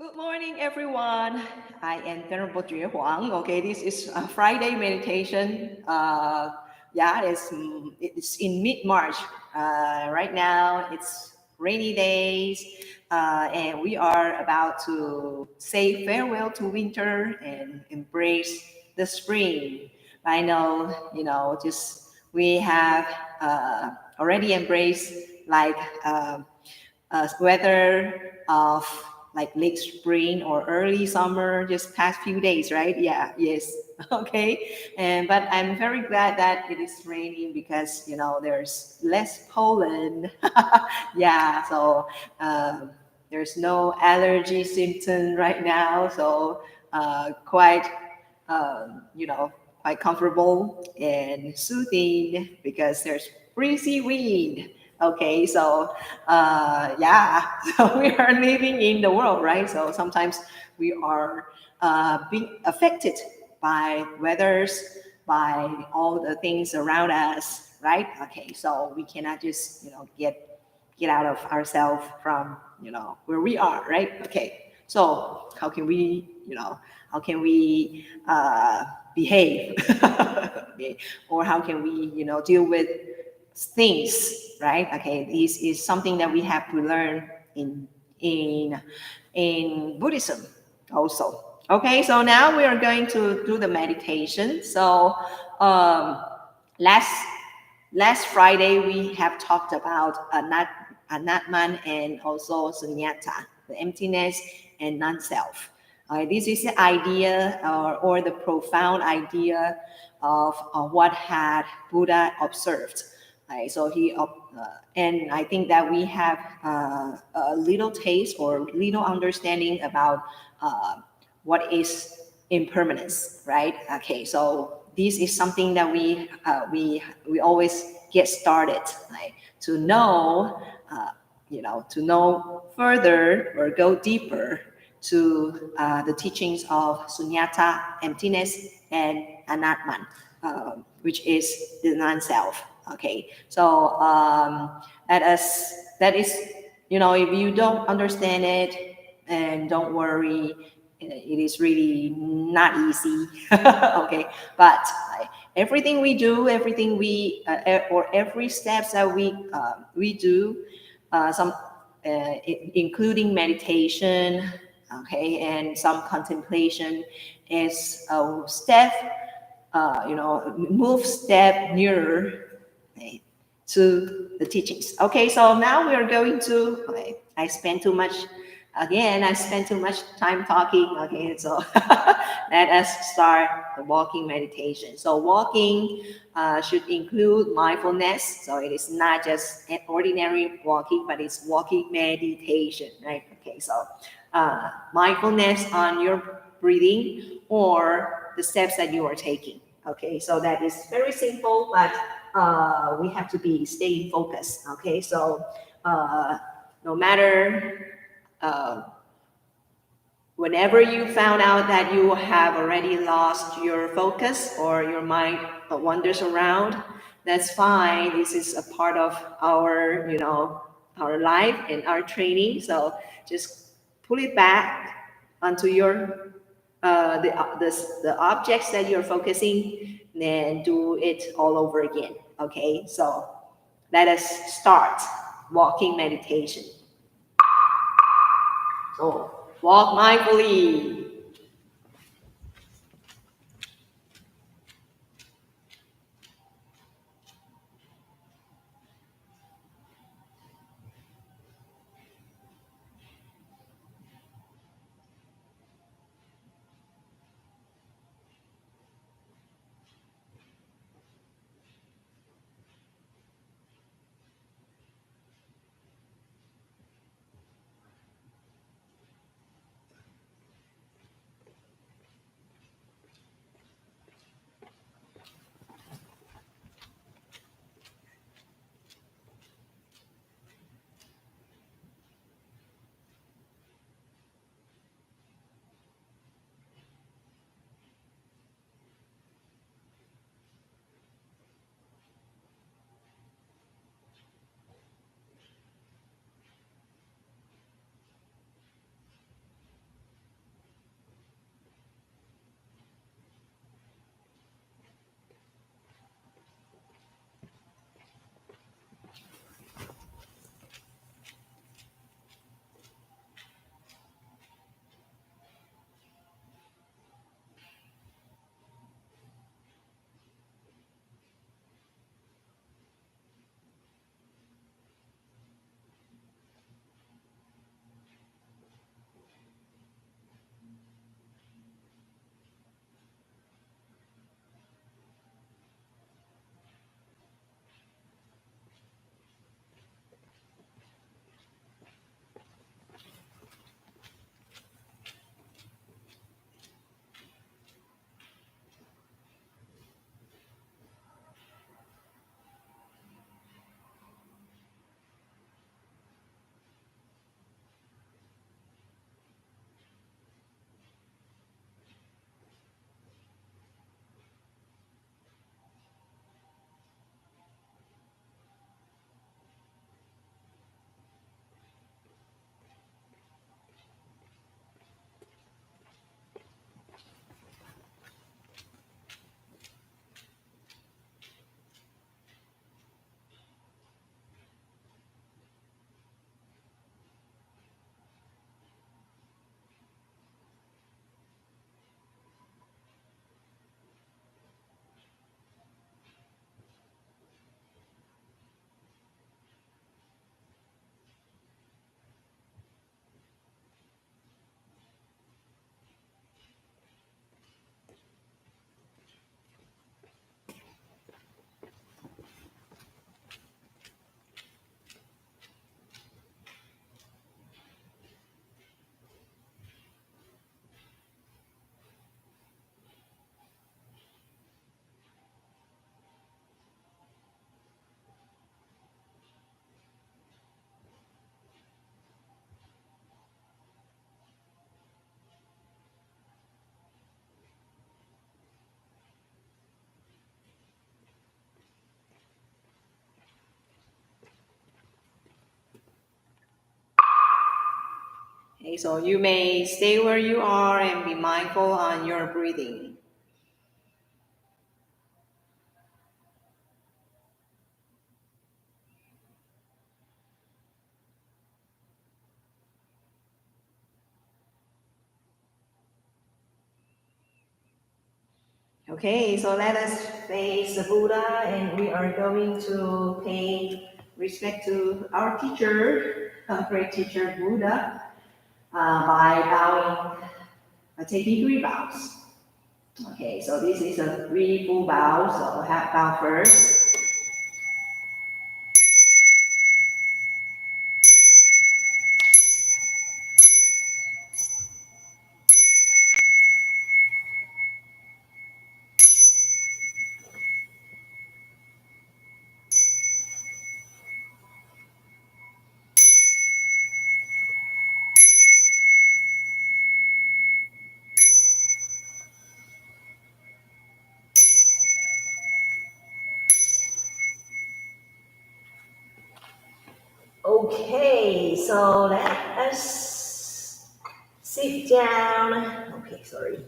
Good morning, everyone. I am Venerable Jue Huang. Okay, this is a Friday meditation. Yeah, it's in mid-March. Right now, it's rainy days, and we are about to say farewell to winter and embrace the spring. I know, just we have already embraced like. Weather of like late spring or early summer, just past few days, right? Yeah, yes. Okay. And but I'm very glad that it is raining because there's less pollen. Yeah. So there's no allergy symptom right now. So quite quite comfortable and soothing because there's breezy wind. Okay, so yeah, so we are living in the world, right? So sometimes we are being affected by weathers, by all the things around us, right? Okay, so we cannot just get out of ourselves from where we are, right? Okay, so how can we behave? Okay, or how can we deal with things, right? Okay, this is something that we have to learn in in Buddhism also. Okay, so now we are going to do the meditation. So um, last last Friday we have talked about anatman and also sunyata, the emptiness and non-self. This is the idea or the profound idea of what had Buddha observed. So and I think that we have a little taste or little understanding about what is impermanence, right? Okay, so this is something that we always get started, right? To know, to know further or go deeper to the teachings of sunyata, emptiness, and anatman, which is the non-self. Okay, so that is, if you don't understand it, and don't worry, it is really not easy. Okay, but everything we do, everything or every steps that we do, some including meditation, okay, and some contemplation, is a step, move step nearer, okay, to the teachings. Okay, so now we are going to. Okay, I spent too much time talking. Okay, so let us start the walking meditation. So walking should include mindfulness. So it is not just an ordinary walking, but it's walking meditation, right? Okay, so mindfulness on your breathing or the steps that you are taking. Okay, so that is very simple, but we have to be staying focused. Okay, so no matter uh, whenever you found out that you have already lost your focus or your mind wanders around, that's fine. This is a part of our, our life and our training. So just pull it back onto your the objects that you're focusing, then do it all over again. Okay, so let us start walking meditation. So walk mindfully. Okay, so you may stay where you are and be mindful on your breathing. Okay, so let us face the Buddha and we are going to pay respect to our teacher, our great teacher Buddha, by bowing, taking 3 bows. Okay, so this is a 3 full bow, so half bow first. Okay, so let us sit down. Okay, sorry.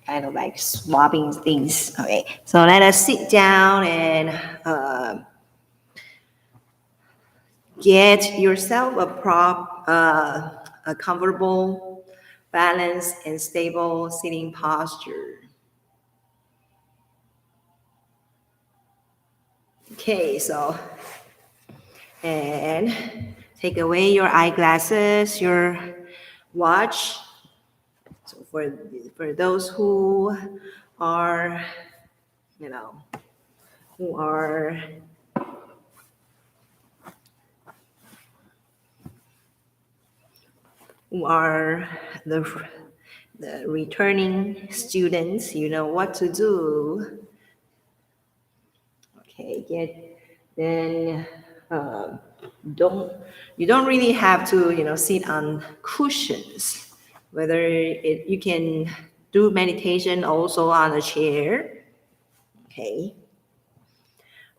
Kind of like swapping things. Okay, so let us sit down and get yourself a comfortable, balanced, and stable sitting posture. Okay, so and take away your eyeglasses, your watch. So for those who are, you know, who are who are the returning students, you know what to do. Okay, then um, don't you don't really have to sit on cushions. Whether you can do meditation also on a chair. Okay,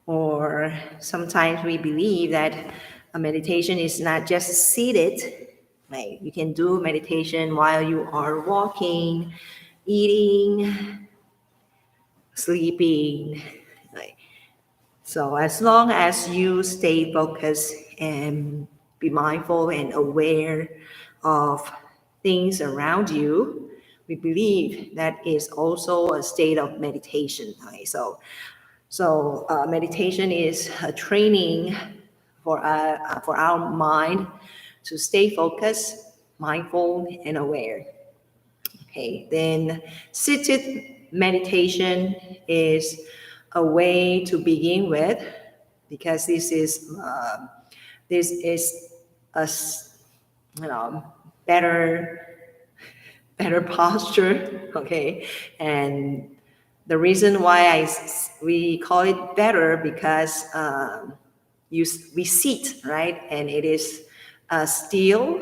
or sometimes we believe that a meditation is not just seated. Right, you can do meditation while you are walking, eating, sleeping. Right. So as long as you stay focused and be mindful and aware of things around you, we believe that is also a state of meditation. Right? So meditation is a training for our mind to stay focused, mindful, and aware. Okay, then seated meditation is a way to begin with because this is a you know better better posture. Okay, and the reason why we call it better because we sit right, and it is a still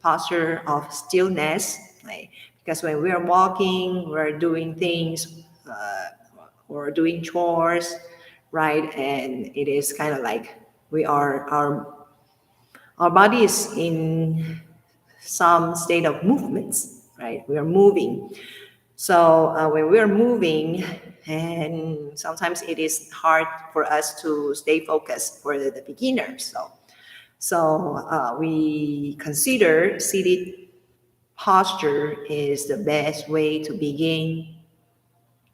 posture of stillness. Right? Because when we are walking, we're doing things or doing chores, right? And it is kind of like we are our body is in some state of movements, right? We are moving. So when we are moving, and sometimes it is hard for us to stay focused for the beginners. So we consider seated posture is the best way to begin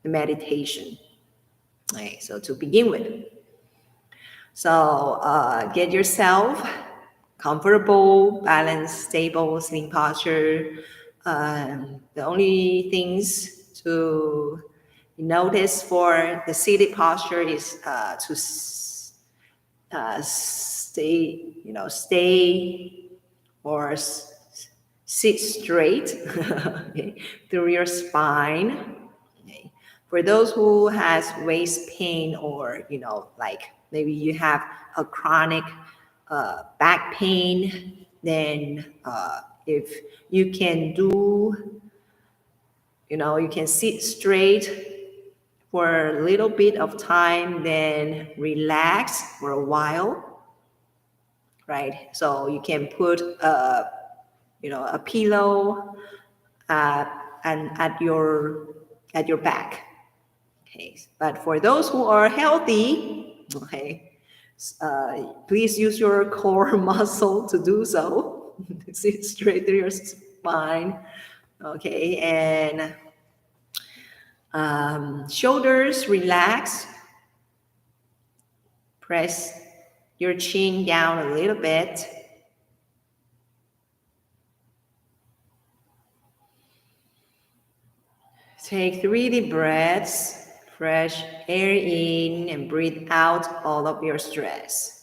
the meditation. Right, so to begin with, so get yourself comfortable, balanced, stable sitting posture. The only things to notice for the seated posture is to stay, stay or sit straight okay, through your spine. Okay. For those who has waist pain or like maybe you have a chronic back pain, then if you can do, you can sit straight for a little bit of time, then relax for a while, right? So you can put a pillow and at your back. Okay, but for those who are healthy, okay, please use your core muscle to do so. Sit straight to your spine. Okay, and shoulders relax. Press your chin down a little bit. Take 3 deep breaths, fresh air in, and breathe out all of your stress.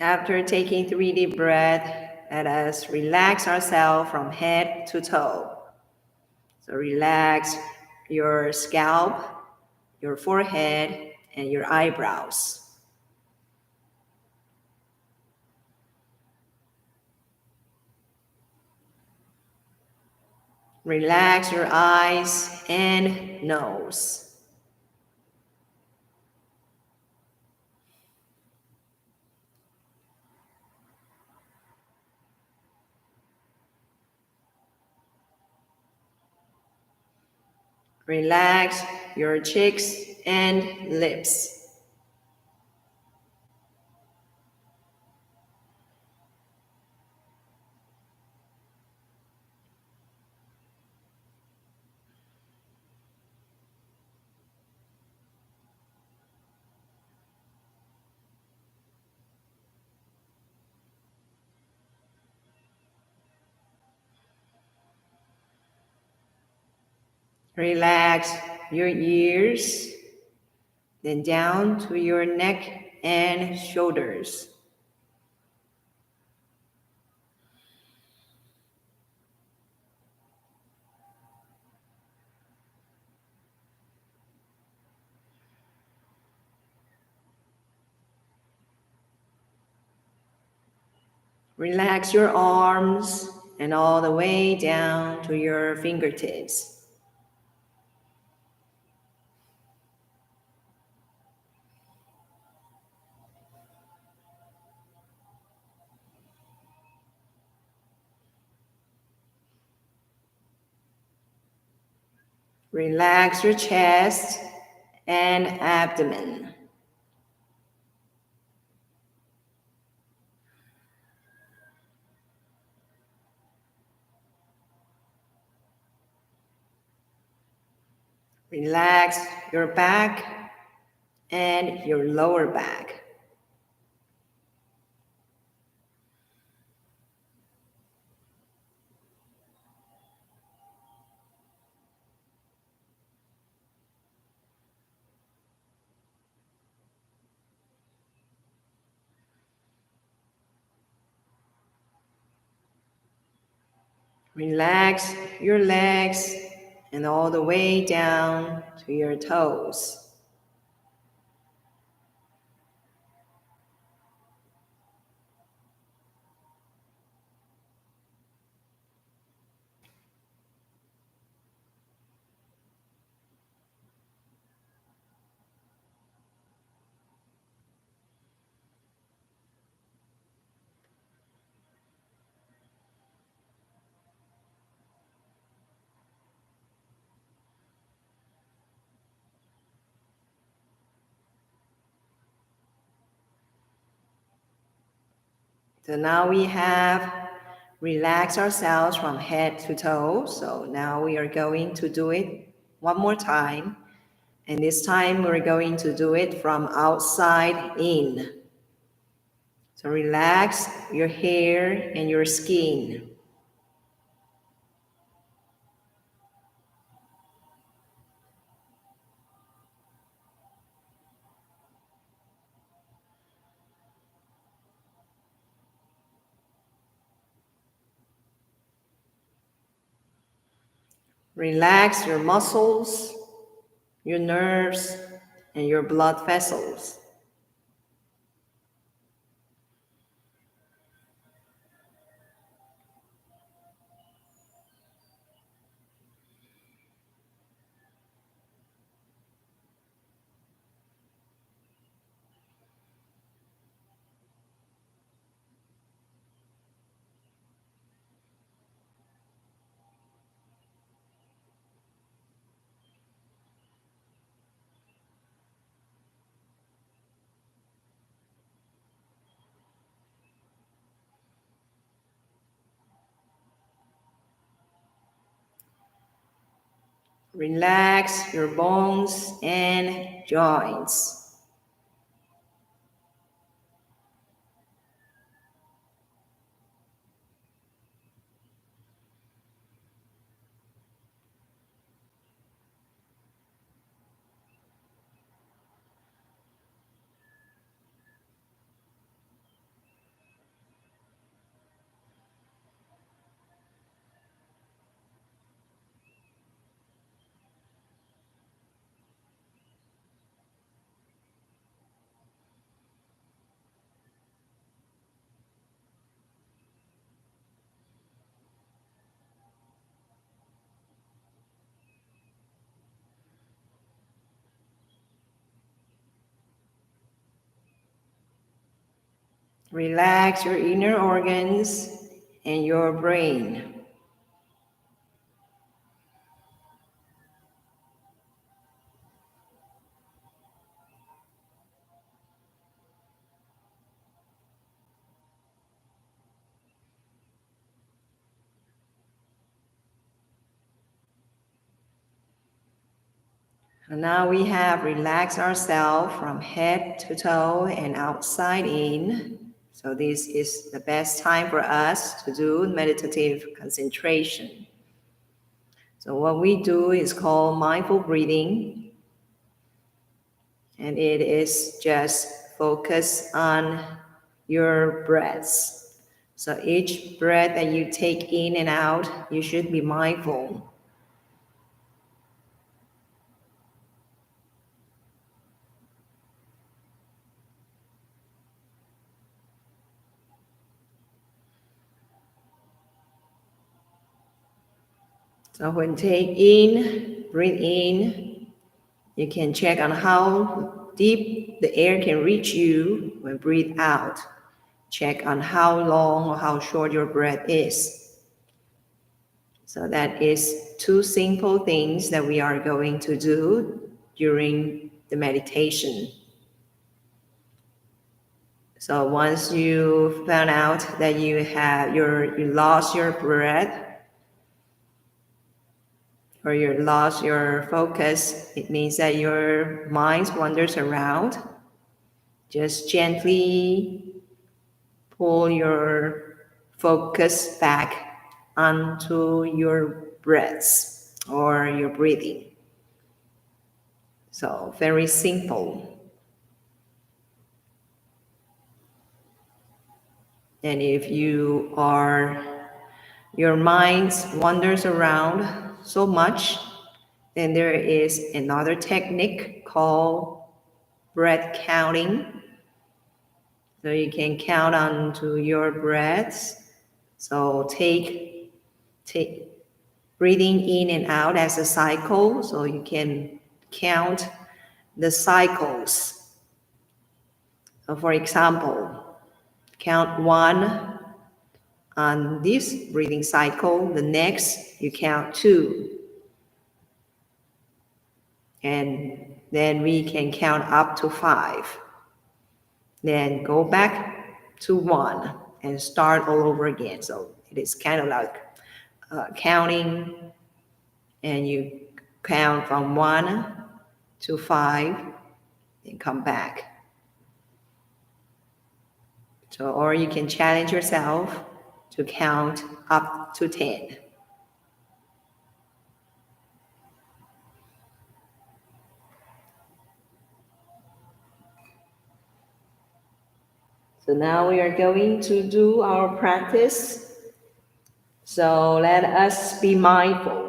After taking 3 deep breaths, let us relax ourselves from head to toe. So relax your scalp, your forehead, and your eyebrows. Relax your eyes and nose. Relax your cheeks and lips. Relax your ears, then down to your neck and shoulders. Relax your arms and all the way down to your fingertips. Relax your chest and abdomen. Relax your back and your lower back. Relax your legs and all the way down to your toes. So now we have relaxed ourselves from head to toe. So now we are going to do it one more time. And this time we're going to do it from outside in. So relax your hair and your skin. Relax your muscles, your nerves, and your blood vessels. Relax your bones and joints. Relax your inner organs and your brain. And now we have relaxed ourselves from head to toe and outside in. So this is the best time for us to do meditative concentration. So what we do is called mindful breathing. And it is just focus on your breaths. So each breath that you take in and out, you should be mindful. So when take in, breathe in, you can check on how deep the air can reach you. When breathe out, check on how long or how short your breath is. So that is two simple things that we are going to do during the meditation. So once you found out that you lost your breath, or you lost your focus, it means that your mind wanders around. Just gently pull your focus back onto your breaths or your breathing. So very simple. And if your mind wanders around so much, then there is another technique called breath counting. So you can count onto your breaths. So take breathing in and out as a cycle. So you can count the cycles. So for example, count 1 on this breathing cycle. The next, you count 2. And then we can count up to 5. Then go back to 1 and start all over again. So it is kind of like counting, and you count from 1 to 5 and come back. So, or you can challenge yourself to count up to 10. So now we are going to do our practice. So let us be mindful.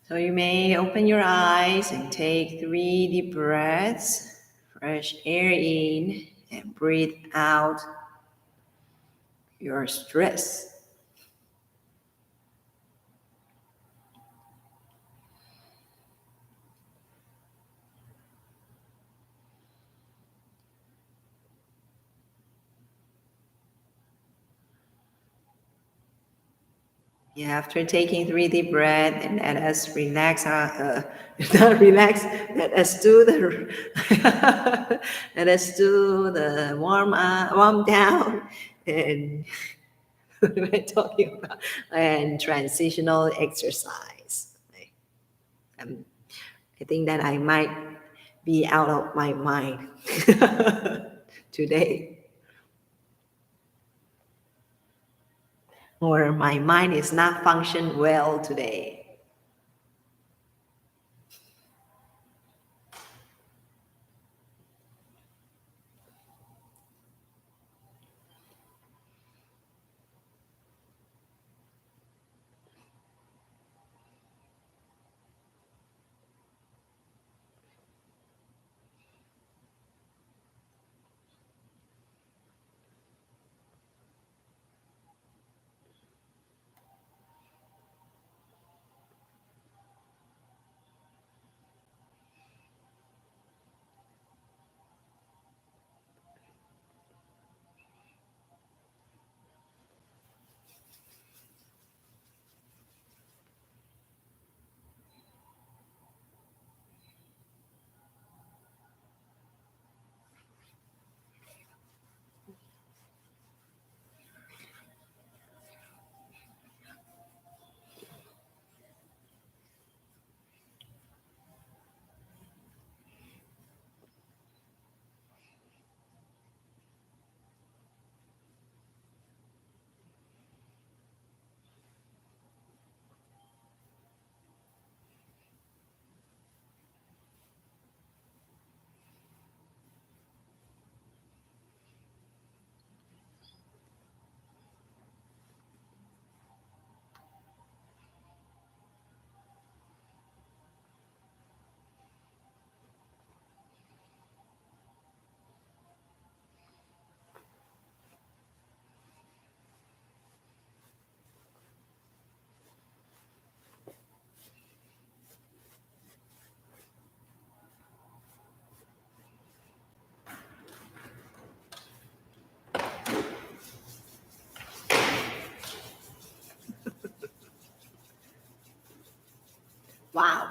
So you may open your eyes and take 3 deep breaths. Fresh air in and breathe out your stress. Yeah, after taking 3 deep breaths, and let us relax not relax, let us do the let us do the warm down and what am I talking about? And transitional exercise. Um, I think that I might be out of my mind today, or my mind is not function well today. Wow,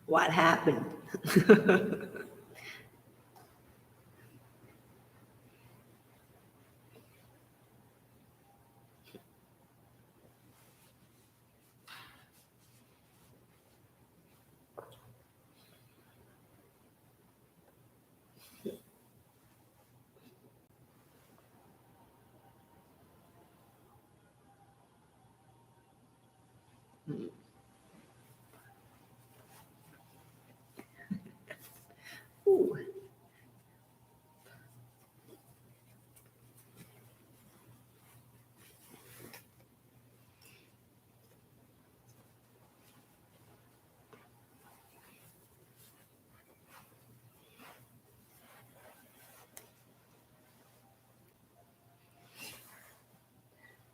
what happened? Ooh,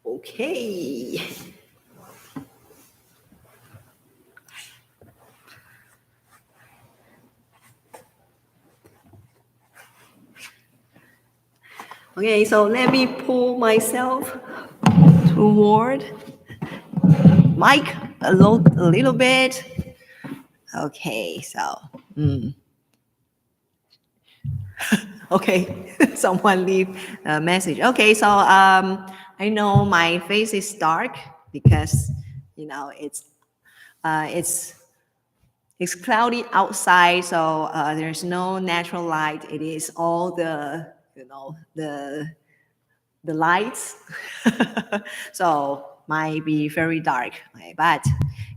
okay. Okay, so let me pull myself toward Mike a little bit. Okay, so, okay, someone leave a message. Okay, so I know my face is dark because it's uh, it's it's cloudy outside, so there's no natural light. It is all the lights, so might be very dark, okay? But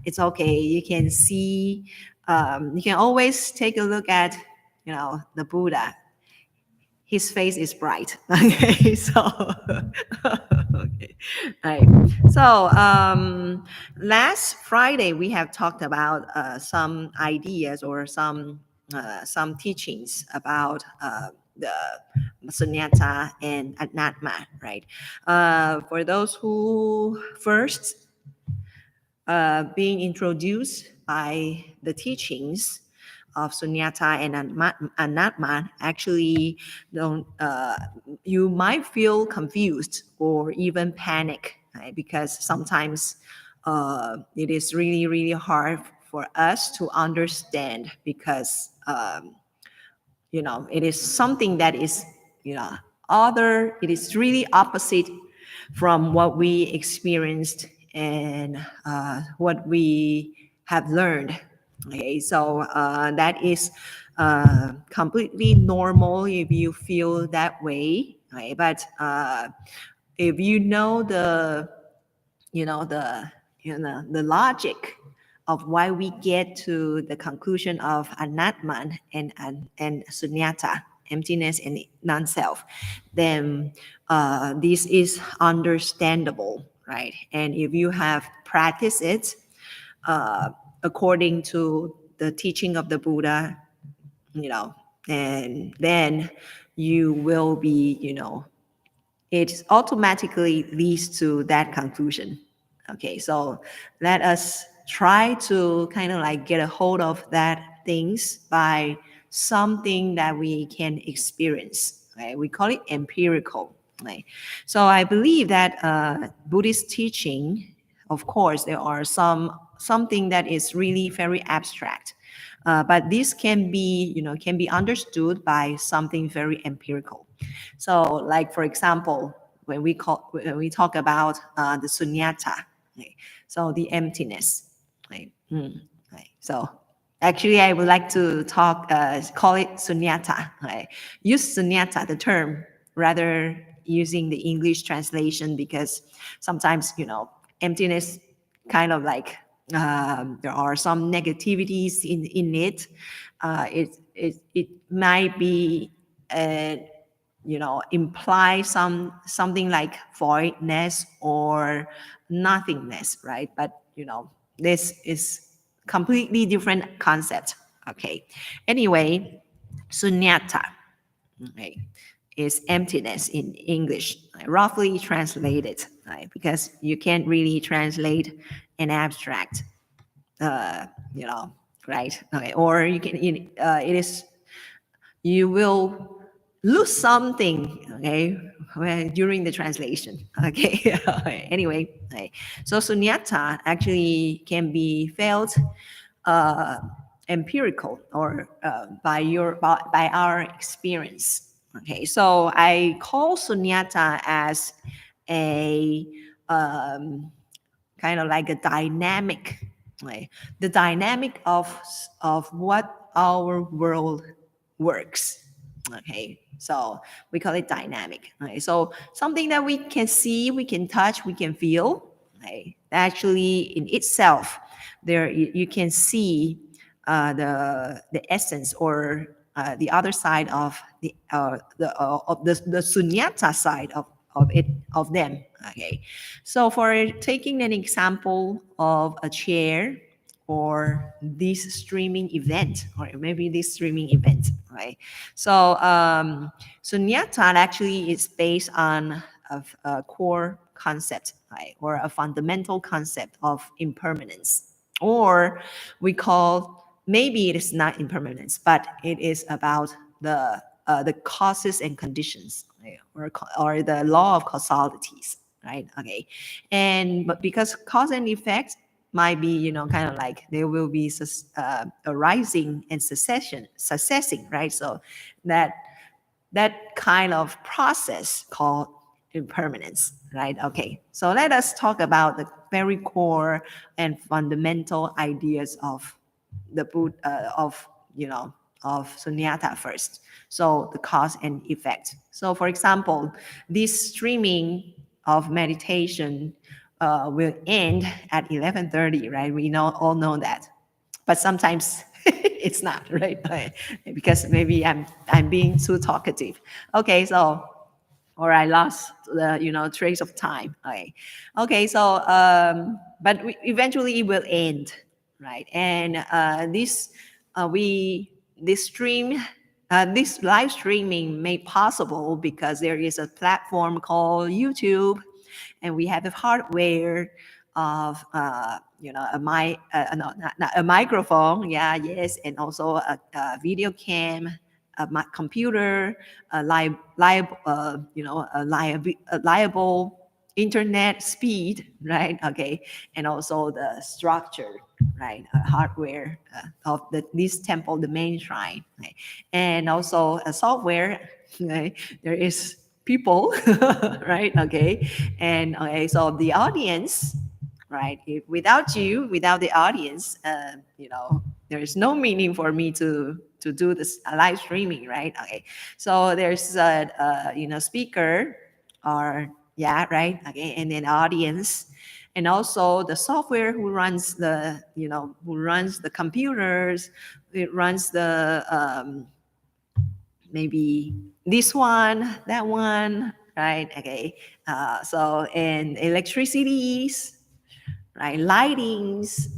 it's okay. You can see. You can always take a look at the Buddha. His face is bright. Okay, so okay. Right. So last Friday we have talked about some ideas or some teachings about the sunyata and anatma, right? For those who first being introduced by the teachings of sunyata and anatma, actually don't you might feel confused or even panic, right? Because sometimes it is really hard for us to understand because it is something that is other, it is really opposite from what we experienced and what we have learned. Okay, so that is completely normal if you feel that way, right? But if you know the logic of why we get to the conclusion of anatman and sunyata, emptiness and non-self, then this is understandable, right? And if you have practiced it uh, according to the teaching of the Buddha, and then you will be, it automatically leads to that conclusion. Okay, so let us try to kind of like get a hold of that things by something that we can experience. Right? We call it empirical. Right? So I believe that Buddhist teaching, of course, there are something that is really very abstract. But this can be understood by something very empirical. So, like for example, when we talk about the sunyata, right? So the emptiness, right? Right. So actually, I would like to call it sunyata, right? Use sunyata, the term, rather using the English translation because sometimes emptiness kind of like there are some negativities in it. It might be imply something like voidness or nothingness, right? But this is completely different concept. Okay. Anyway, sunyata, okay, is emptiness in English, right? Roughly translated, right? Because you can't really translate an abstract, uh, you know, right? Okay. Or it is, you will lose something, okay, during the translation. Okay. Anyway, right. So sunyata actually can be felt uh, empirical or by our experience. Okay, so I call sunyata as a kind of like a dynamic, right? The dynamic of what our world works. Okay, so we call it dynamic. Right? So something that we can see, we can touch, we can feel. Right? Actually, in itself, there you can see the essence or the other side of the sunyata side of it of them. Okay, so for taking an example of a chair or this streaming event or maybe this streaming event, right? So sunyata actually is based on a core concept, right, or a fundamental concept of impermanence, or we call, maybe it is not impermanence, but it is about the causes and conditions, right? Or the law of causalities, right? Okay, and but because cause and effect might be kind of like there will be arising and successing, right? So that kind of process called impermanence, right? Okay, so let us talk about the very core and fundamental ideas of the Buddha, of sunyata first. So the cause and effect. So for example, this streaming of meditation will end at 11:30, right? We all know that, but sometimes it's not, right? Because maybe I'm being too talkative. Okay, so or I lost the trace of time. Okay. So but eventually it will end, right? And we this stream. This live streaming made possible because there is a platform called YouTube, and we have the hardware of a mic, no, not a microphone, yeah, yes, and also a video cam, computer, a liable internet speed, right? Okay, and also the structure, right? Hardware of this temple, the main shrine, right? And also a software, right? There is people, right? Okay, and okay, so the audience, right? Without you, without the audience, there is no meaning for me to do this live streaming, right? Okay, so there's a speaker, or yeah, right? Okay, and then audience, and also the software who runs the computers, it runs the maybe this one, that one, right? Okay, so and electricities, right? Lightings.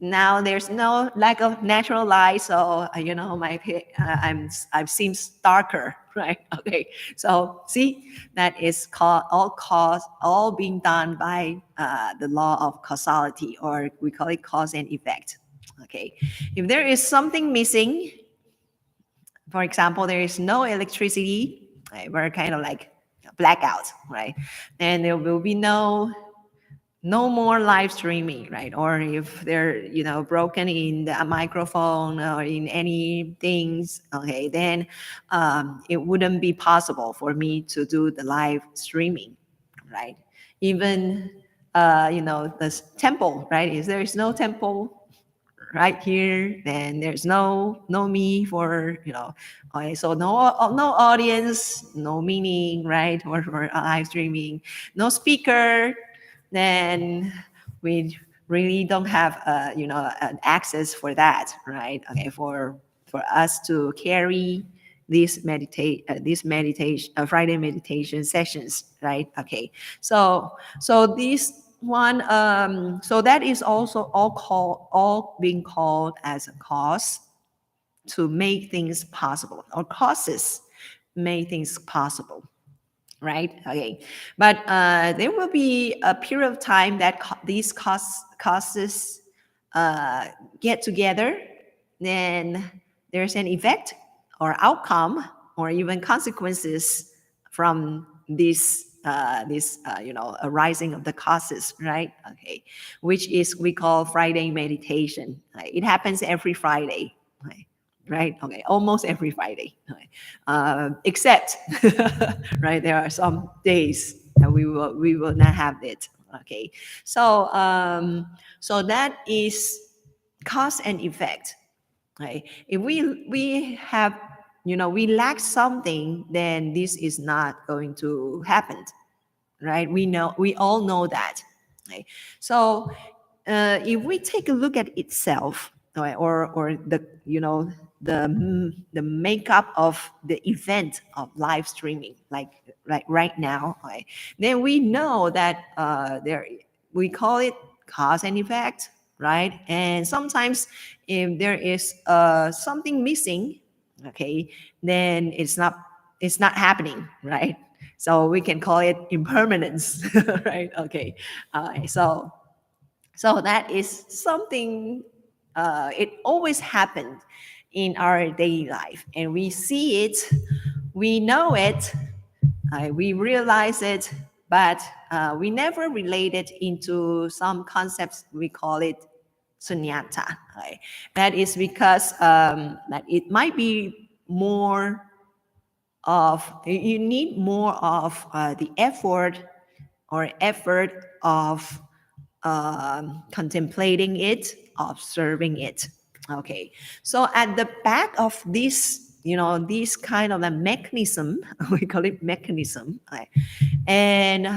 Now there's no lack of natural light, so I've seen darker, right? Okay, so see, that is all being done by the law of causality, or we call it cause and effect. Okay, if there is something missing, for example, there is no electricity, right? We're kind of like blackout, right? And there will be no more live streaming, right? Or if they're broken in the microphone or in any things, okay, then it wouldn't be possible for me to do the live streaming, right? Even the temple, right? If there is no temple right here, then there's no me for okay, so no audience, no meaning, right? Or for live streaming, no speaker, then we really don't have an access for that, right? Okay, for us to carry these meditation Friday meditation sessions, right? Okay, so these one so that is also all being called as a cause to make things possible, or causes make things possible, right? Okay, but there will be a period of time that these causes get together, then there's an effect or outcome or even consequences from this arising of the causes, right? Okay, which is we call Friday meditation. Right? It happens every Friday, right? Okay, almost every Friday, right? Except right, there are some days that we will not have it. Okay, so that is cause and effect, right? If we have we lack something, then this is not going to happen, right? We all know that, right? So if we take a look at itself, right, or the the makeup of the event of live streaming, like right now, right, then we know that there we call it cause and effect, right? And sometimes if there is something missing, okay, then it's not happening, right? So we can call it impermanence, right? Okay, so that is something, it always happened in our daily life, and we see it, we know it, we realize it, but we never relate it into some concepts. We call it sunyata. Right? That is because that it might be more of, you need more of the effort of contemplating it, observing it. Okay, so at the back of this kind of a mechanism, we call it mechanism, right? And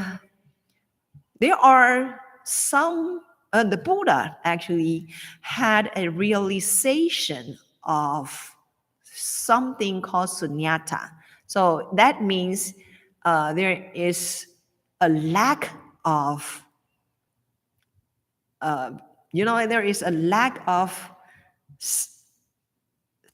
there are some. The Buddha actually had a realization of something called sunyata. So that means there is a lack of, there is a lack of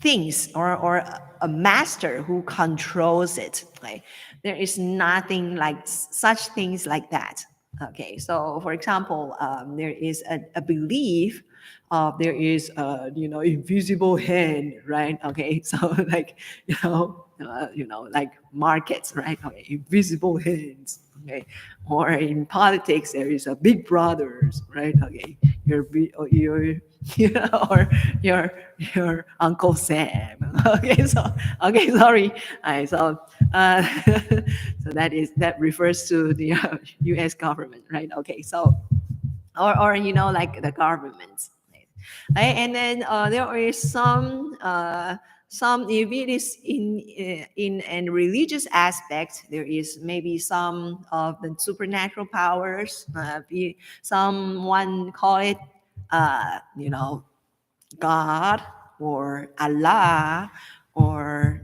things, or a master who controls it. Right? There is nothing like such things like that. Okay, so for example, there is a belief of there is a invisible hand, right? Okay, so like like markets, right? Okay, invisible hands. Okay, or in politics there is a big brothers, right? Okay, your or your Uncle Sam. Okay, so okay, sorry. So so that refers to the U.S. government, right? Okay, so or like the government, right? And then there is some, if it is in a religious aspect, there is maybe some of the supernatural powers. Someone call it God or Allah or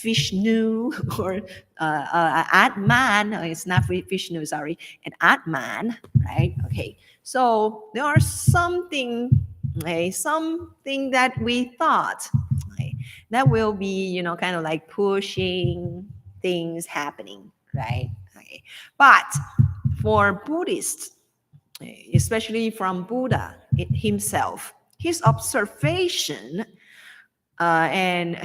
Vishnu or Atman. Oh, it's not Vishnu, sorry, and Atman, right? Okay, so there are something, okay, something that we thought, okay, that will be, kind of like pushing things happening, right? Okay, but for Buddhists, especially from Buddha himself, his observation, and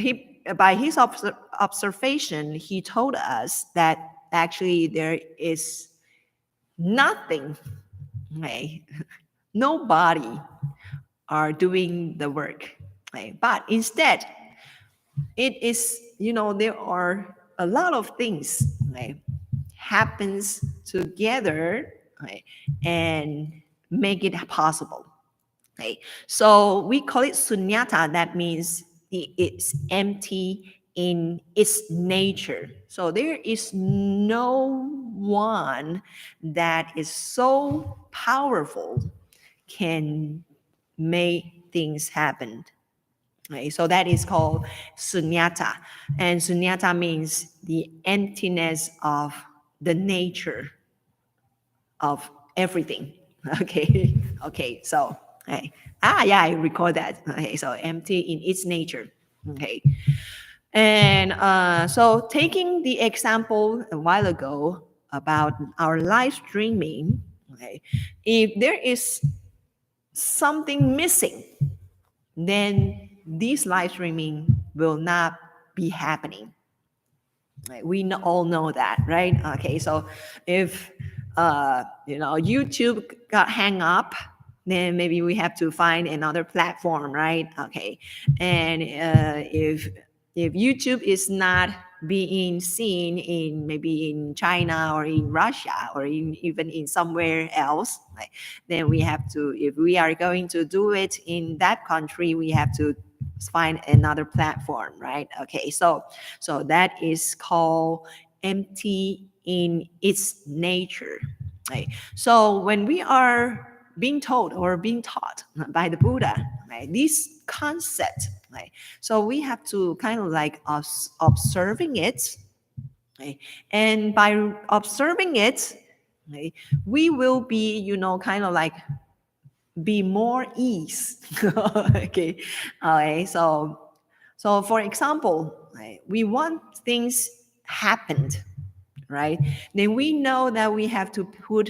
by his observation, he told us that actually there is nothing, okay, nobody are doing the work, okay, but instead it is, there are a lot of things, okay, happens together, okay, and make it possible. Okay, so we call it sunyata. That means it's empty in its nature. So there is no one that is so powerful can make things happen. Okay, so that is called sunyata. And sunyata means the emptiness of the nature of everything. Okay, okay, so yeah, I recall that. Okay, so empty in its nature. Okay, and so taking the example a while ago about our live streaming, okay, if there is something missing, then this live streaming will not be happening. Right? We all know that, right? Okay, so if YouTube got hang up, then maybe we have to find another platform, right? Okay, and if YouTube is not being seen in maybe in China or in Russia or even in somewhere else, right, then we have to, if we are going to do it in that country, we have to find another platform, right? Okay, so that is called empty in its nature, right? So when we are being told or being taught by the Buddha, right, this concept, right, so we have to kind of like observing it, right? And by observing it, right, we will be, kind of like be more ease. Okay, okay, so for example, right, we want things happened, right? Then we know that we have to put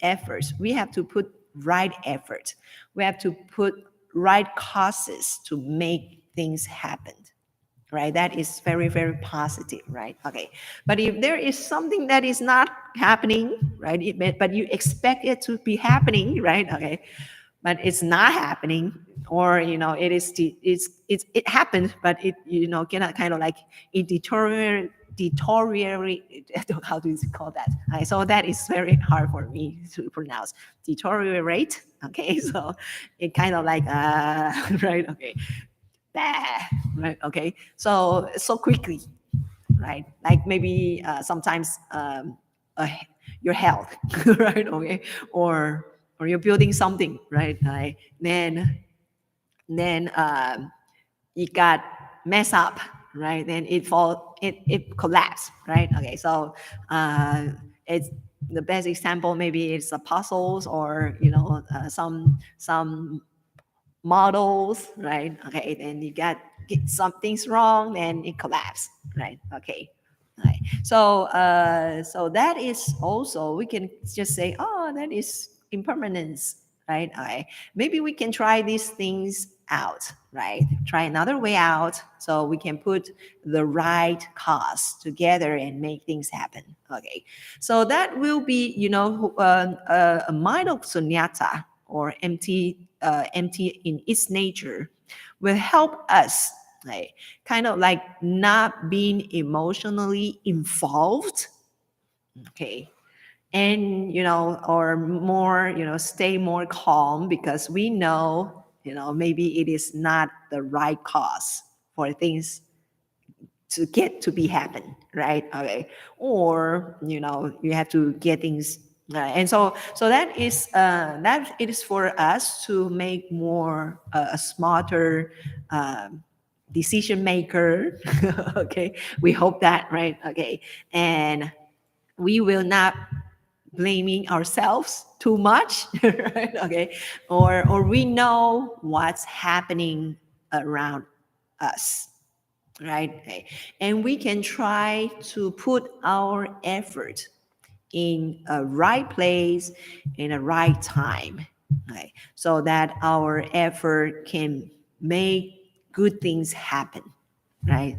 efforts, we have to put right effort, we have to put right causes to make things happen, right? That is very, very positive, right? Okay, but if there is something that is not happening, right, but you expect it to be happening, right? Okay, but it's not happening, or it is it happened, but it cannot kind of like it deteriorate. How do you call that? So that is very hard for me to pronounce. Deteriorate. Okay, so it kind of like right. Okay, bah, right. Okay, so quickly, right? Like maybe sometimes uh, your health, right? Okay, or you're building something, right? Then it got messed up, right? Then it collapse, right? Okay, so it's the best example. Maybe it's the puzzles, or some models, right? Okay, then you get some things wrong, then it collapse, right? Okay, right. So that is also, we can just say, oh, that is impermanence, right? Okay, maybe we can try these things out, right? Try another way out, so we can put the right cause together and make things happen. Okay, so that will be, a mind of sunyata, or empty in its nature, will help us, like, kind of like not being emotionally involved. Okay, and or more, stay more calm, because we know, maybe it is not the right cause for things to get to be happen, right? Okay, or you have to get things, and so that it is for us to make more, a smarter, um, decision maker. Okay, we hope that, right? Okay, and we will not blaming ourselves too much, right? Okay, or we know what's happening around us, right? Okay. And we can try to put our effort in a right place, in a right time, right? So that our effort can make good things happen, right?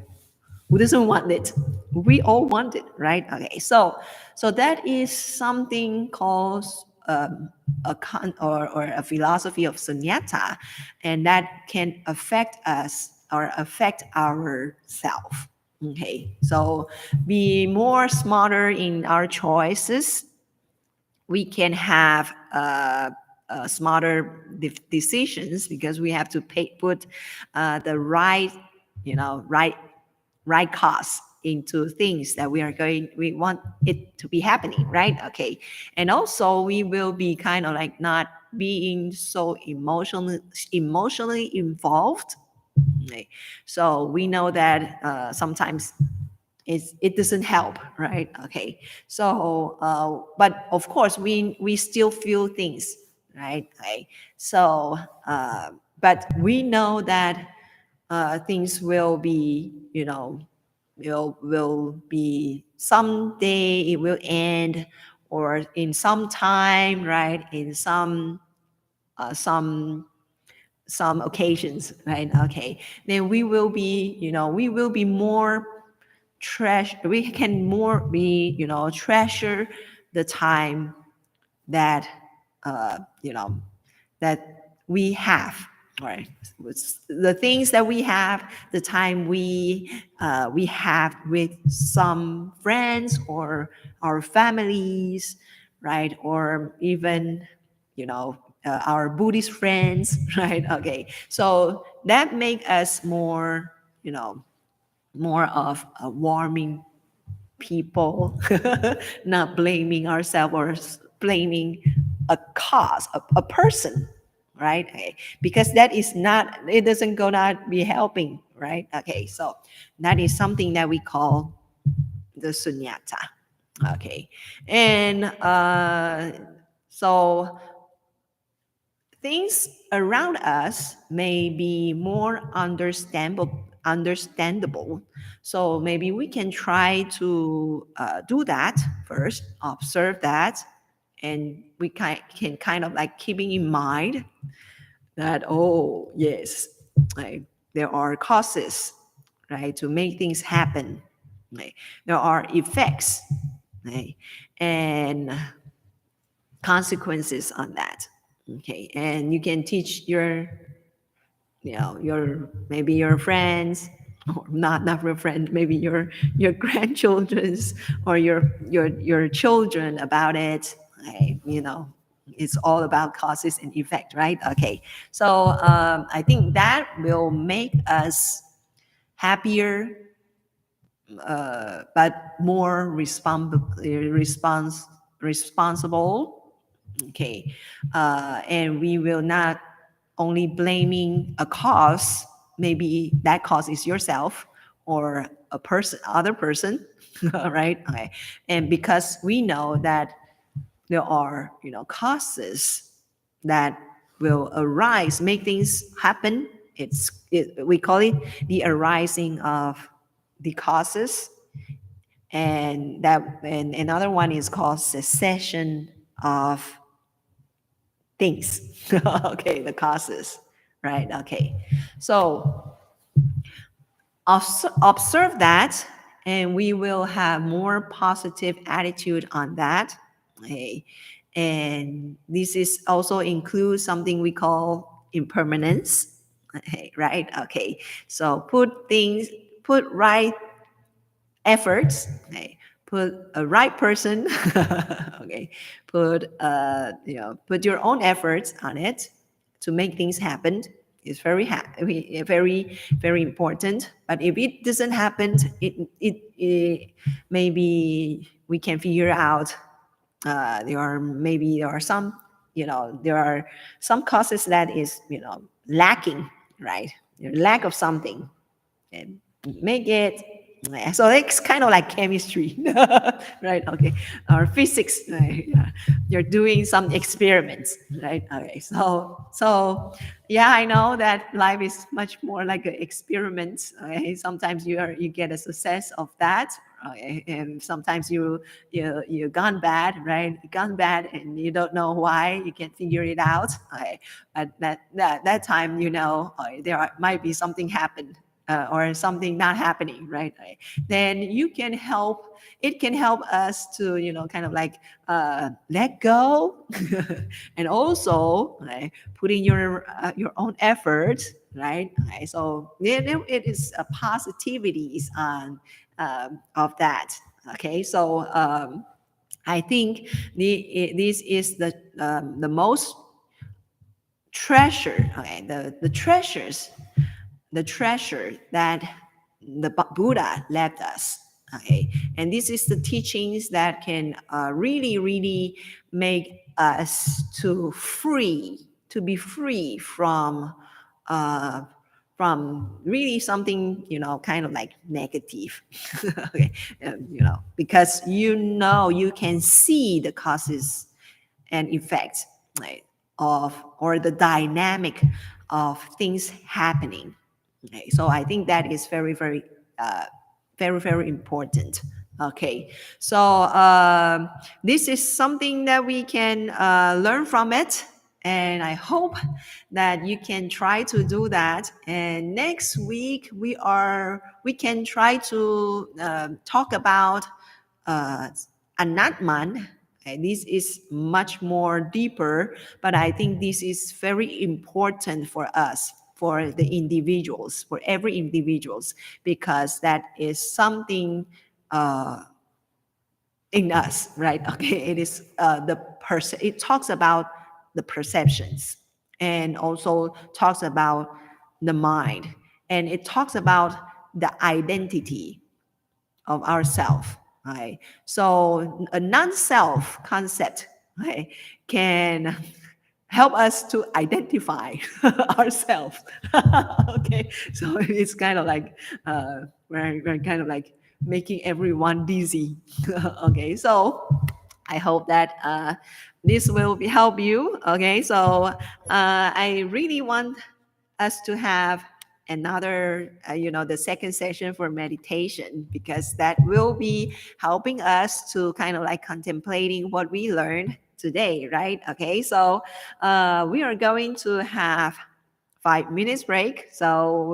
Who doesn't want it? We all want it, right? Okay, so that is something called, or a philosophy of sunyata, and that can affect us or affect ourselves. Okay, so be more smarter in our choices. We can have, smarter decisions, because we have to put, the right, right cost into things that we want it to be happening, right? Okay, and also we will be kind of like not being so emotionally involved. Okay. So we know that, sometimes it doesn't help, right? Okay, so but of course we still feel things, right? Okay. So but we know that, things will be, will be someday, it will end, or in some time, right? In some occasions, right? Okay, then we will be more we can more be, treasure the time that, uh you know that we have, right? The things that we have, the time we have with some friends, or our families, right? Or even, our Buddhist friends, right? Okay, so that make us more, more of a warming people, not blaming ourselves, or blaming a cause, a person, right? Okay. Because that is not, it doesn't go not be helping, right? Okay, so that is something that we call the sunyata. Okay, and so things around us may be more understandable. So maybe we can try to, do that first, observe that, and we can kind of like keeping in mind that, oh yes, like, there are causes, right, to make things happen, right? There are effects, right, and consequences on that. Okay, and you can teach your, your, maybe your friends, or not your friend, maybe your grandchildren's, or your children about it. Like, it's all about causes and effect, right? Okay, so I think that will make us happier, but more responsible. Okay, and we will not only blaming a cause, maybe that cause is yourself, or a person, other person, right? Okay. And because we know that there are, causes that will arise, make things happen. We call it the arising of the causes, and another one is called cessation of things. Okay, the causes, right? Okay, so observe that, and we will have more positive attitude on that. Okay, and this is also includes something we call impermanence. Okay, right? Okay, so put right efforts. Okay, put a right person. Okay, put your own efforts on it to make things happen. It's very important. But if it doesn't happen, it maybe we can figure out, there are some, there are some causes that is, lacking, right? Lack of something, and make it. So it's kind of like chemistry, right? Okay, or physics, right? Yeah. You're doing some experiments, right? Okay, so yeah, I know that life is much more like an experiment. Okay, sometimes you get a success of that. Okay, and sometimes you gone bad, right? Gone bad, and you don't know why. You can't figure it out. Okay, at that time, might be something happened, or something not happening, right? Then it can help us to, kind of like, let go, and also, right, putting your own effort, right? Okay, so it is a positivities on, of that. Okay, so I think this is the most treasure, okay, the treasure that the Buddha left us. Okay, and this is the teachings that can, really make us to be free uh, from really something, kind of like negative. Okay, because you can see the causes and effects, right, of, or the dynamic of things happening. Okay, so I think that is very important. Okay, so this is something that we can learn from it, and I hope that you can try to do that. And next week we can try to talk about uh, Anatman. Okay, this is much more deeper, but I think this is very important for us, for the individuals, for every individuals, because that is something uh, in us, right? Okay, it is it talks about the perceptions, and also talks about the mind, and it talks about the identity of ourself, right? So a non-self concept, right, can help us to identify ourselves. Okay, so it's kind of like, we're kind of like making everyone dizzy. Okay, so I hope that this will help you. Okay, so I really want us to have another, the second session for meditation, because that will be helping us to kind of like contemplating what we learned today, right? Okay, so we are going to have 5 minutes break, so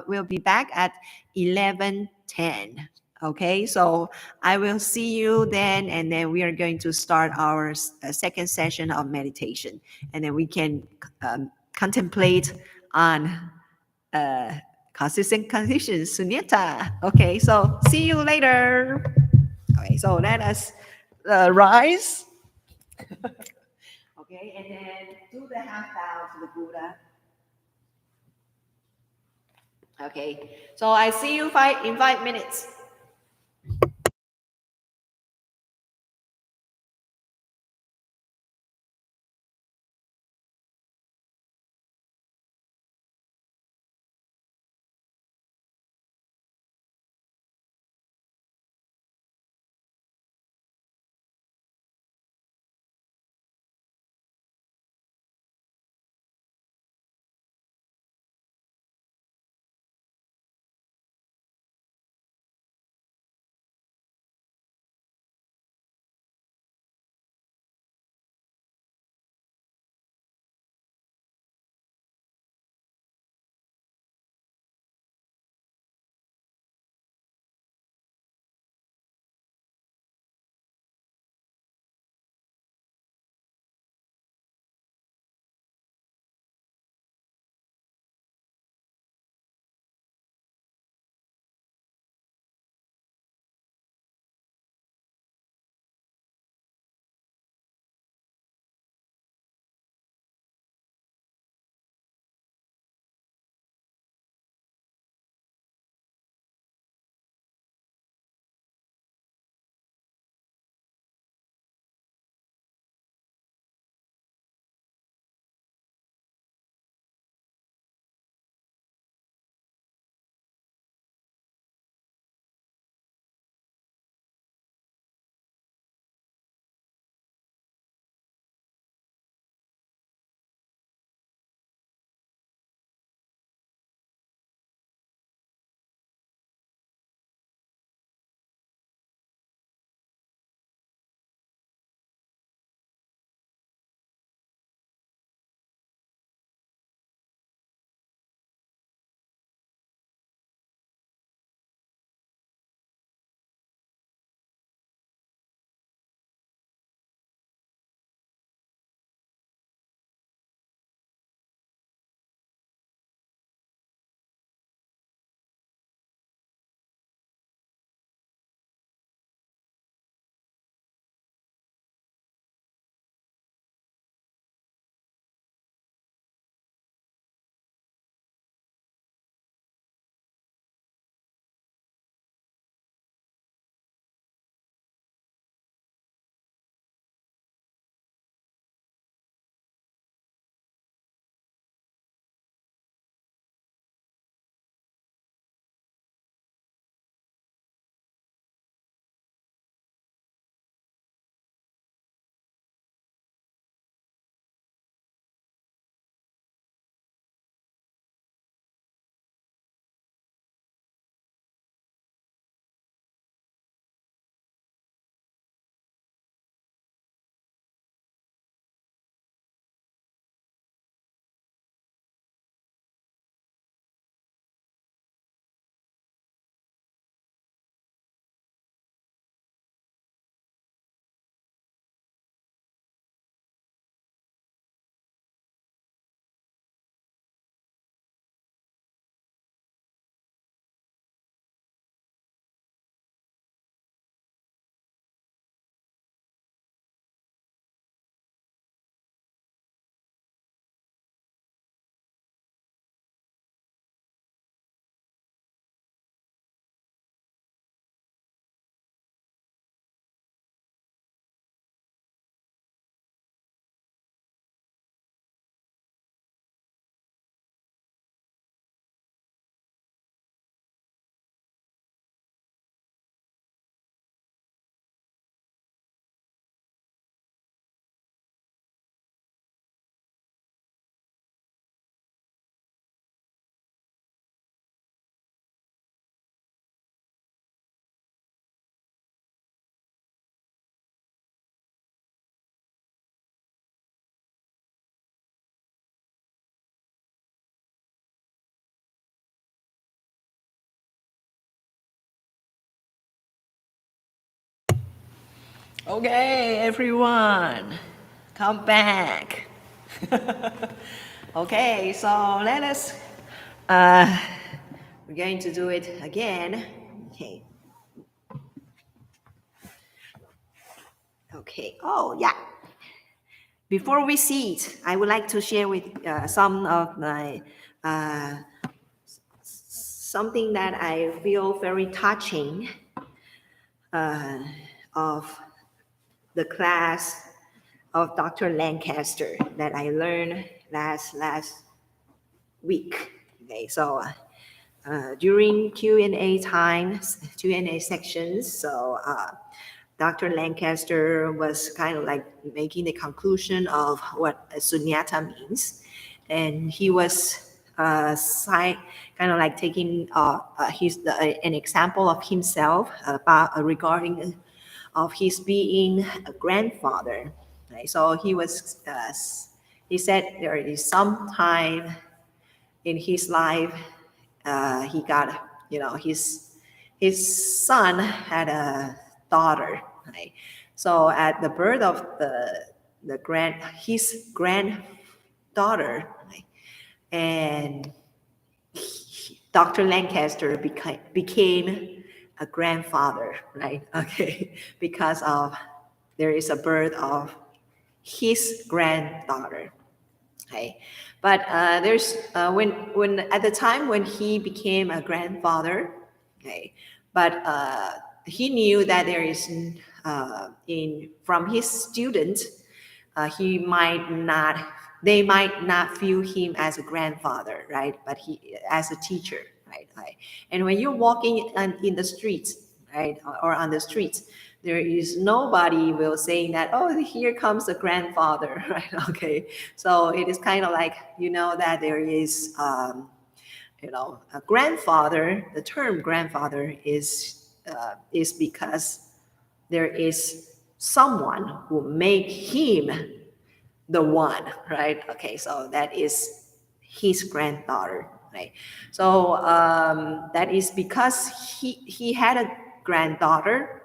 we'll be back at 11:10. Okay, so I will see you then, and then we are going to start our second session of meditation, and then we can contemplate on causes and conditions, sunyata. Okay, so see you later. Okay, so let us rise. Okay, and then do the half bow to the Buddha. Okay, so I see you in 5 minutes. Okay, everyone, come back. Okay, so let us, uh, we're going to do it again. Okay. Okay. Oh, yeah. Before we see it, I would like to share with some of my uh, something that I feel very touching uh, of the class of Dr. Lancaster that I learned last week. Okay, so during Q&A times, Q&A sections, so Dr. Lancaster was kind of like making the conclusion of what sunyata means, and he was kind of like taking an example of himself about regarding of his being a grandfather. Right? So he said there is some time in his life he got his son had a daughter, right? So at the birth of his granddaughter, right? And Dr. Lancaster became a grandfather, right? Okay, because of there is a birth of his granddaughter. Okay, but there's when at the time when he became a grandfather, okay, but he knew that there is in from his student, he might not they might not view him as a grandfather, right? But he as a teacher, right? Right. And when you're walking in the streets, right, or on the streets, there is nobody will say that, oh, here comes a grandfather, right? Okay, so it is kind of like that there is a grandfather. The term grandfather is because there is someone who make him the one, right? Okay, so that is his granddaughter, right? So that is because he had a granddaughter,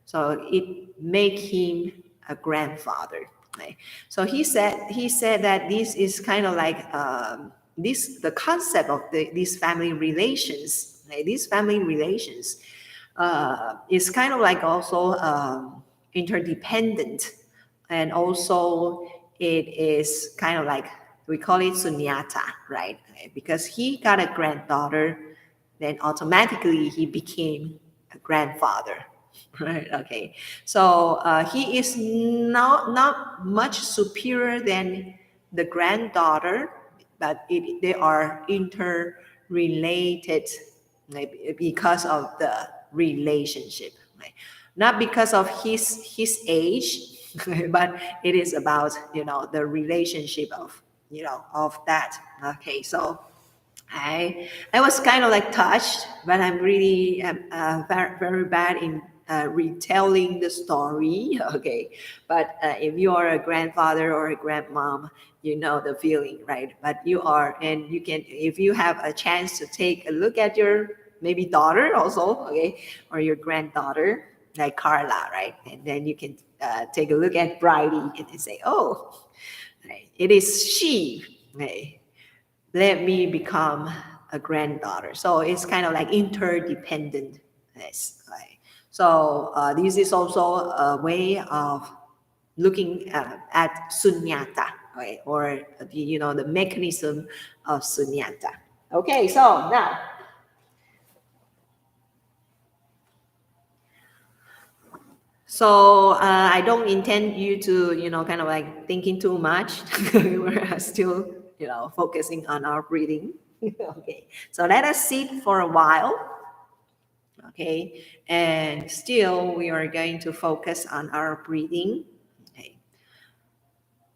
so it made him a grandfather, right? So he said that this is kind of like the concept of these family relations, right? These family relations is kind of like also interdependent, and also it is kind of like we call it sunyata, right? Because he got a granddaughter, then automatically he became a grandfather, right? Okay, so he is not much superior than the granddaughter, but they are interrelated, like, because of the relationship, right? Not because of his age, but it is about the relationship of of that. Okay, so I was kind of like touched, but I'm really very, very bad in retelling the story. Okay, but if you are a grandfather or a grandmom, you know the feeling, right? But you are, and you can, if you have a chance to take a look at your maybe daughter also, okay, or your granddaughter, like Carla, right? And then you can take a look at Bridie and say, oh, right, it is she. Right? Let me become a granddaughter. So it's kind of like interdependent. Yes, right. So this is also a way of looking at sunyata, right? Or the mechanism of sunyata. Okay, so now, I don't intend you to kind of like thinking too much. We're still focusing on our breathing. Okay, so let us sit for a while. Okay, and still we are going to focus on our breathing. Okay,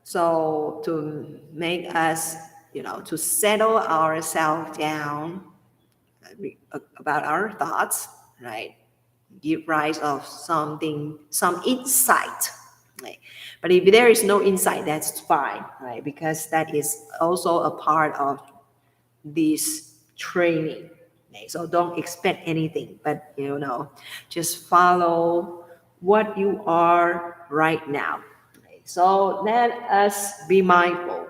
so to make us to settle ourselves down about our thoughts, right? Give rise of some insight, right? But if there is no insight, that's fine, right? Because that is also a part of this training. Okay? So don't expect anything, but just follow what you are right now. So let us be mindful.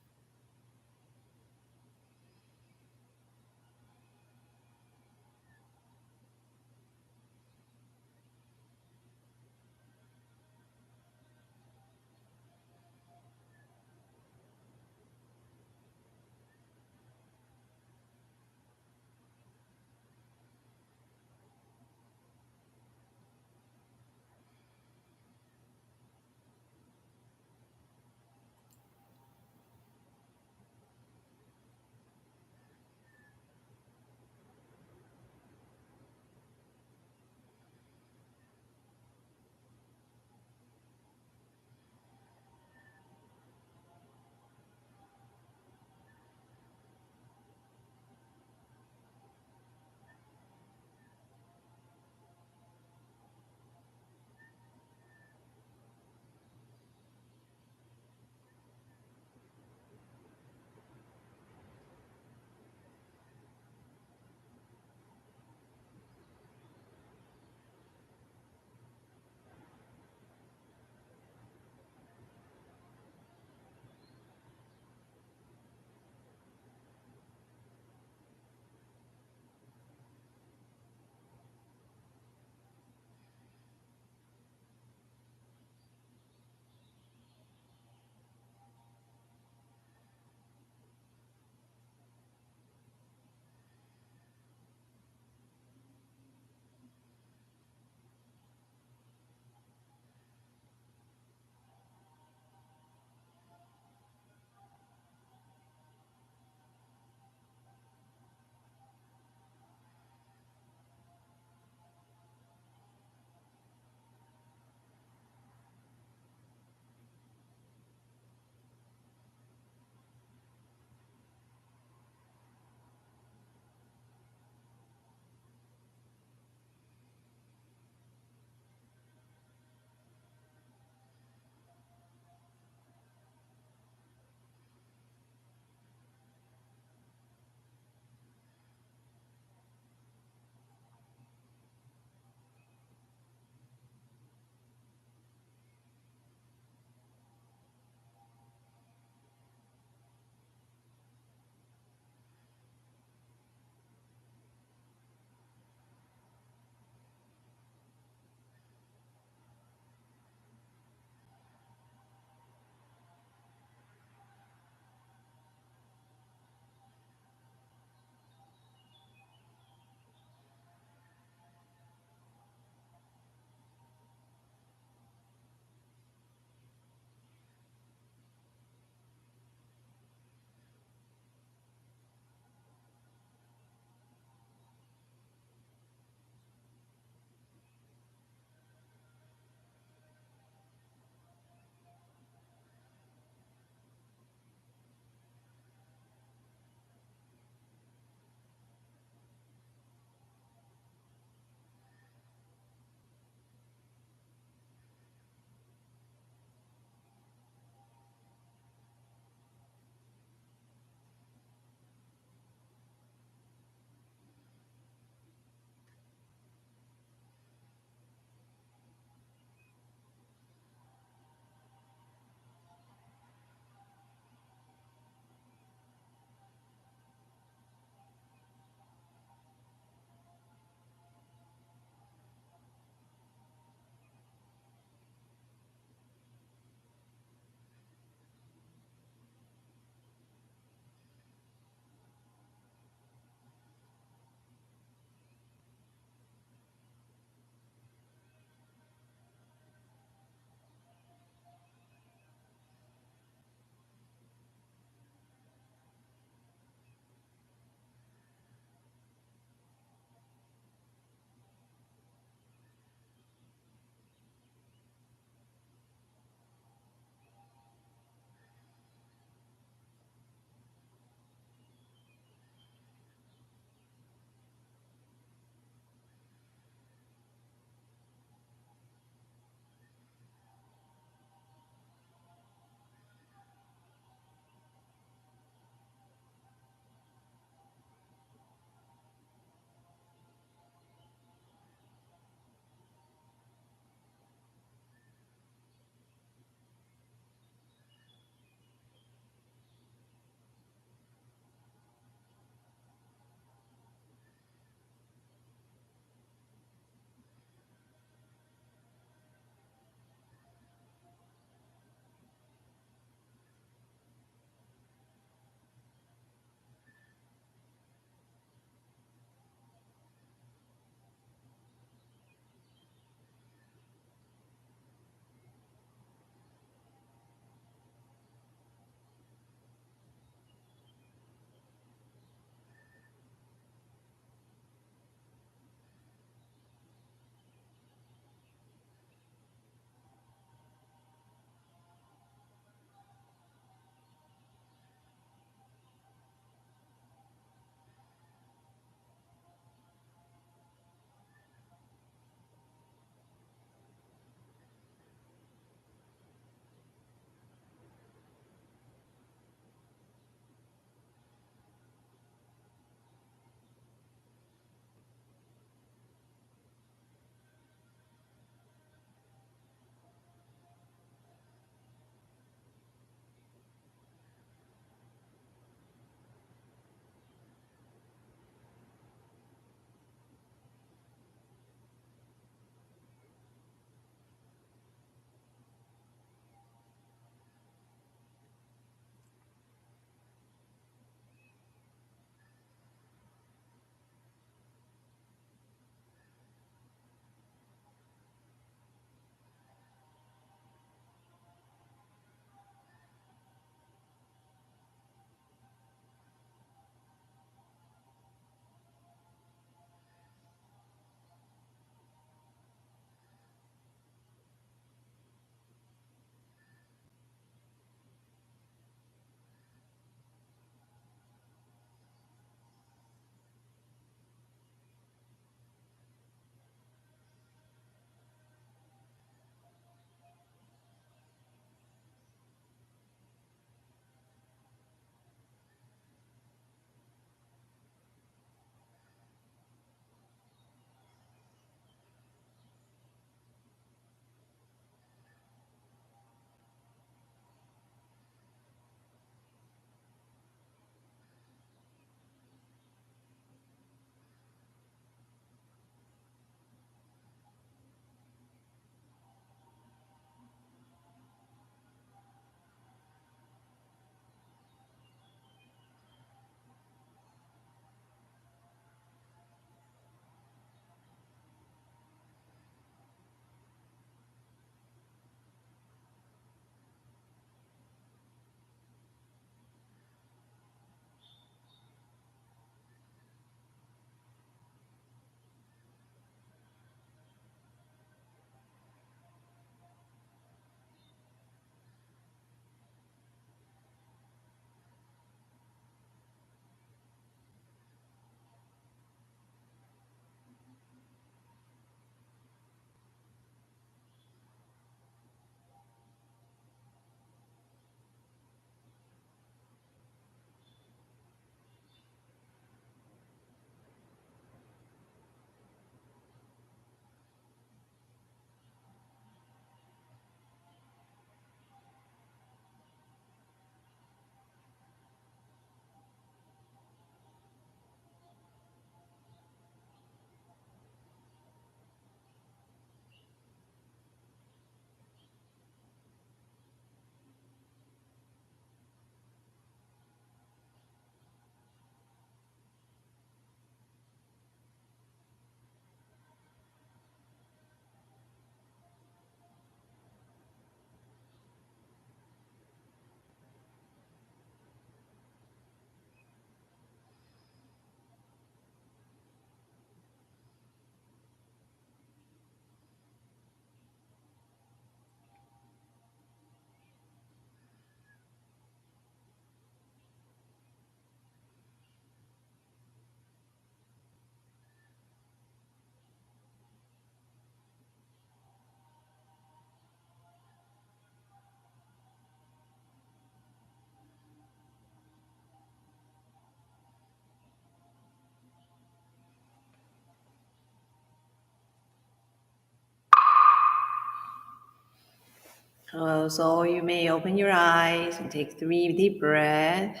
So you may open your eyes and take 3 deep breaths.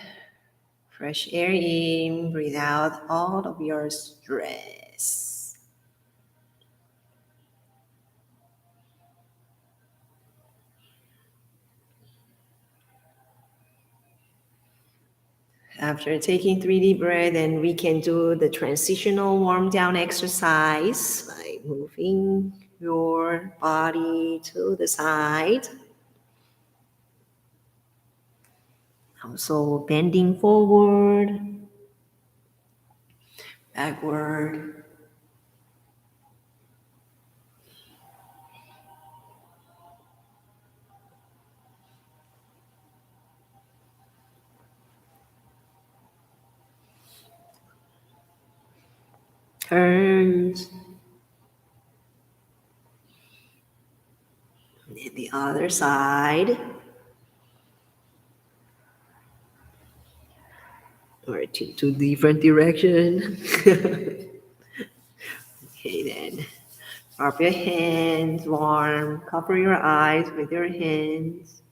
Fresh air in, breathe out all of your stress. After taking 3 deep breaths, then we can do the transitional warm down exercise by moving your body to the side. Also bending forward, backward. Turns. And the other side. Or to different direction. Okay, then. Rub your hands warm. Cover your eyes with your hands.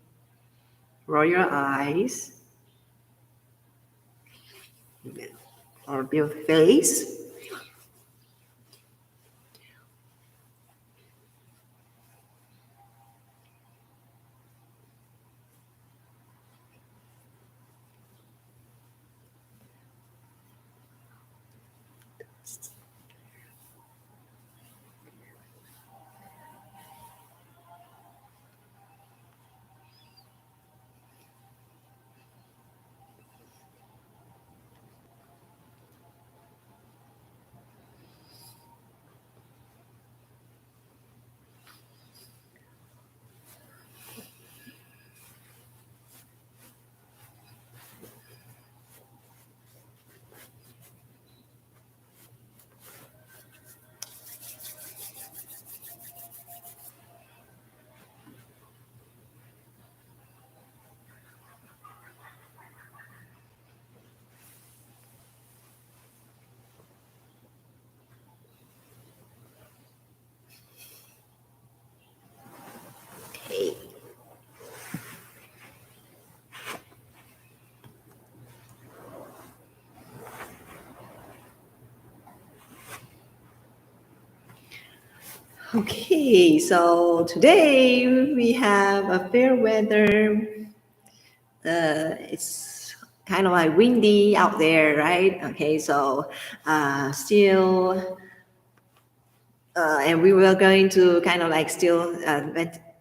Roll your eyes. Rub your face. Okay. Okay, so today we have a fair weather. It's kind of like windy out there, right? Okay, so still, and we were going to kind of like still,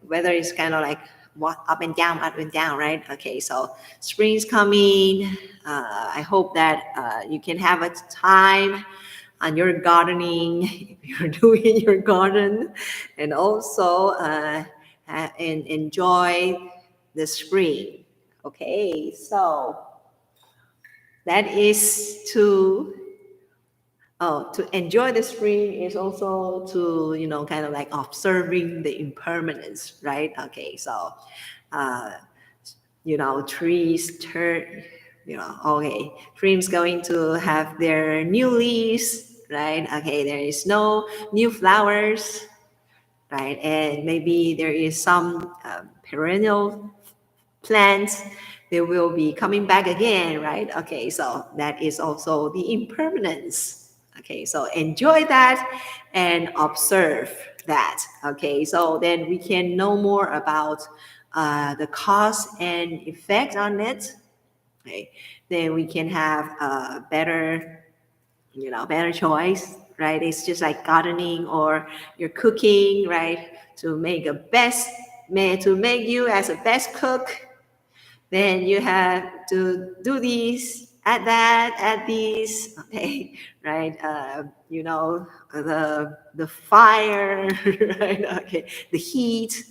weather is kind of like what up and down, right? Okay, so spring is coming. I hope that you can have a time on your gardening if you're doing your garden, and also and enjoy the spring. Okay, so that is to enjoy the spring is also to kind of like observing the impermanence, right? Okay, so uh, trees turn, okay, trees going to have their new leaves, right? Okay, there is no new flowers, right? And maybe there is some perennial plants, they will be coming back again, right? Okay, so that is also the impermanence. Okay, so enjoy that and observe that. Okay, so then we can know more about the cause and effect on it. Okay, then we can have a better choice, right? It's just like gardening or you're cooking, right? To make you as a best cook, then you have to do this, add that, add this, okay, right? The fire, right? Okay, the heat.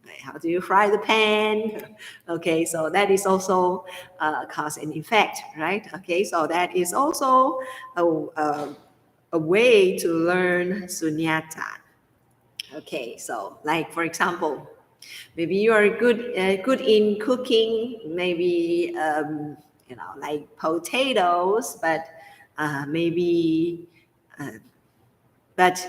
Right? How do you fry the pan? Okay, so that is also cause and effect, right? Okay, so that is also a way to learn sunyata. Okay, so like for example, maybe you are good in cooking, maybe like potatoes, but maybe uh, but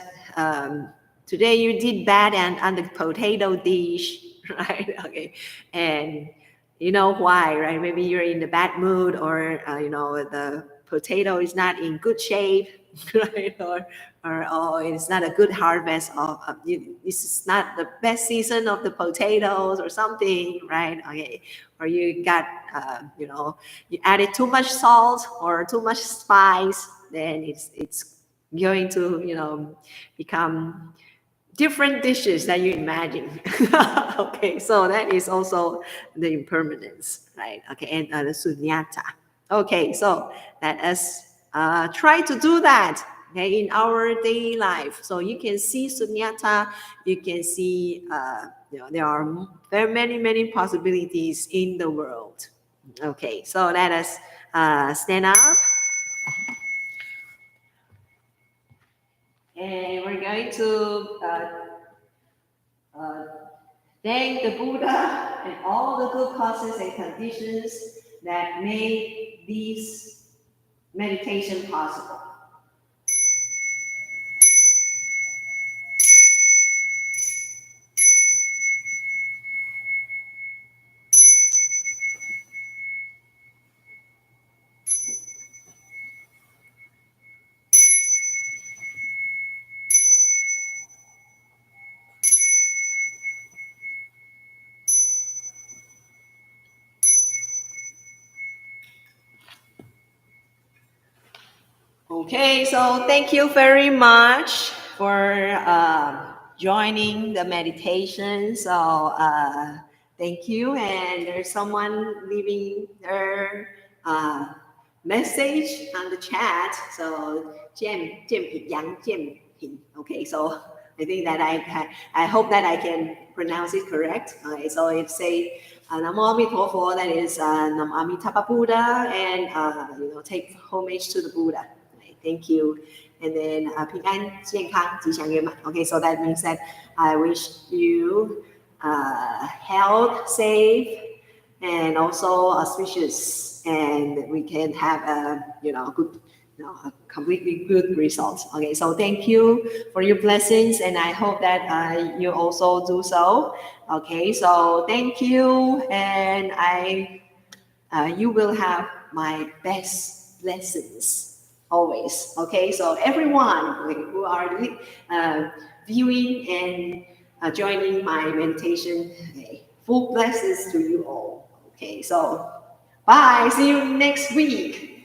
today you did bad and on the potato dish, right? Okay, and you know why, right? Maybe you're in a bad mood, or the potato is not in good shape, right? Or oh, it's not a good harvest this is not the best season of the potatoes or something, right? Okay, or you got you added too much salt or too much spice, then it's going to become different dishes that you imagine. Okay, so that is also the impermanence, right? Okay, and the sunyata. Okay, so let us try to do that, okay, in our daily life. So you can see sunyata, you can see there are very many possibilities in the world. Okay, so let us stand up, and we're going to uh, thank the Buddha and all the good causes and conditions that made these meditation possible. Okay, so thank you very much for joining the meditation. So thank you. And there's someone leaving their message on the chat. So Jian Ping. Okay, so I think that I hope that I can pronounce it correct. Okay, so it say Namo Amitabha, that is Nam Amitabha Buddha, and take homage to the Buddha. Thank you. And then 平安健康吉祥圆满. Okay, so that means that I wish you health, safe, and also auspicious, and we can have a good, a completely good results. Okay, so thank you for your blessings, and I hope that you also do so. Okay, so thank you, and you will have my best blessings always. Okay, so everyone who are viewing and joining my meditation, okay, full blessings to you all. Okay, so bye. See you next week.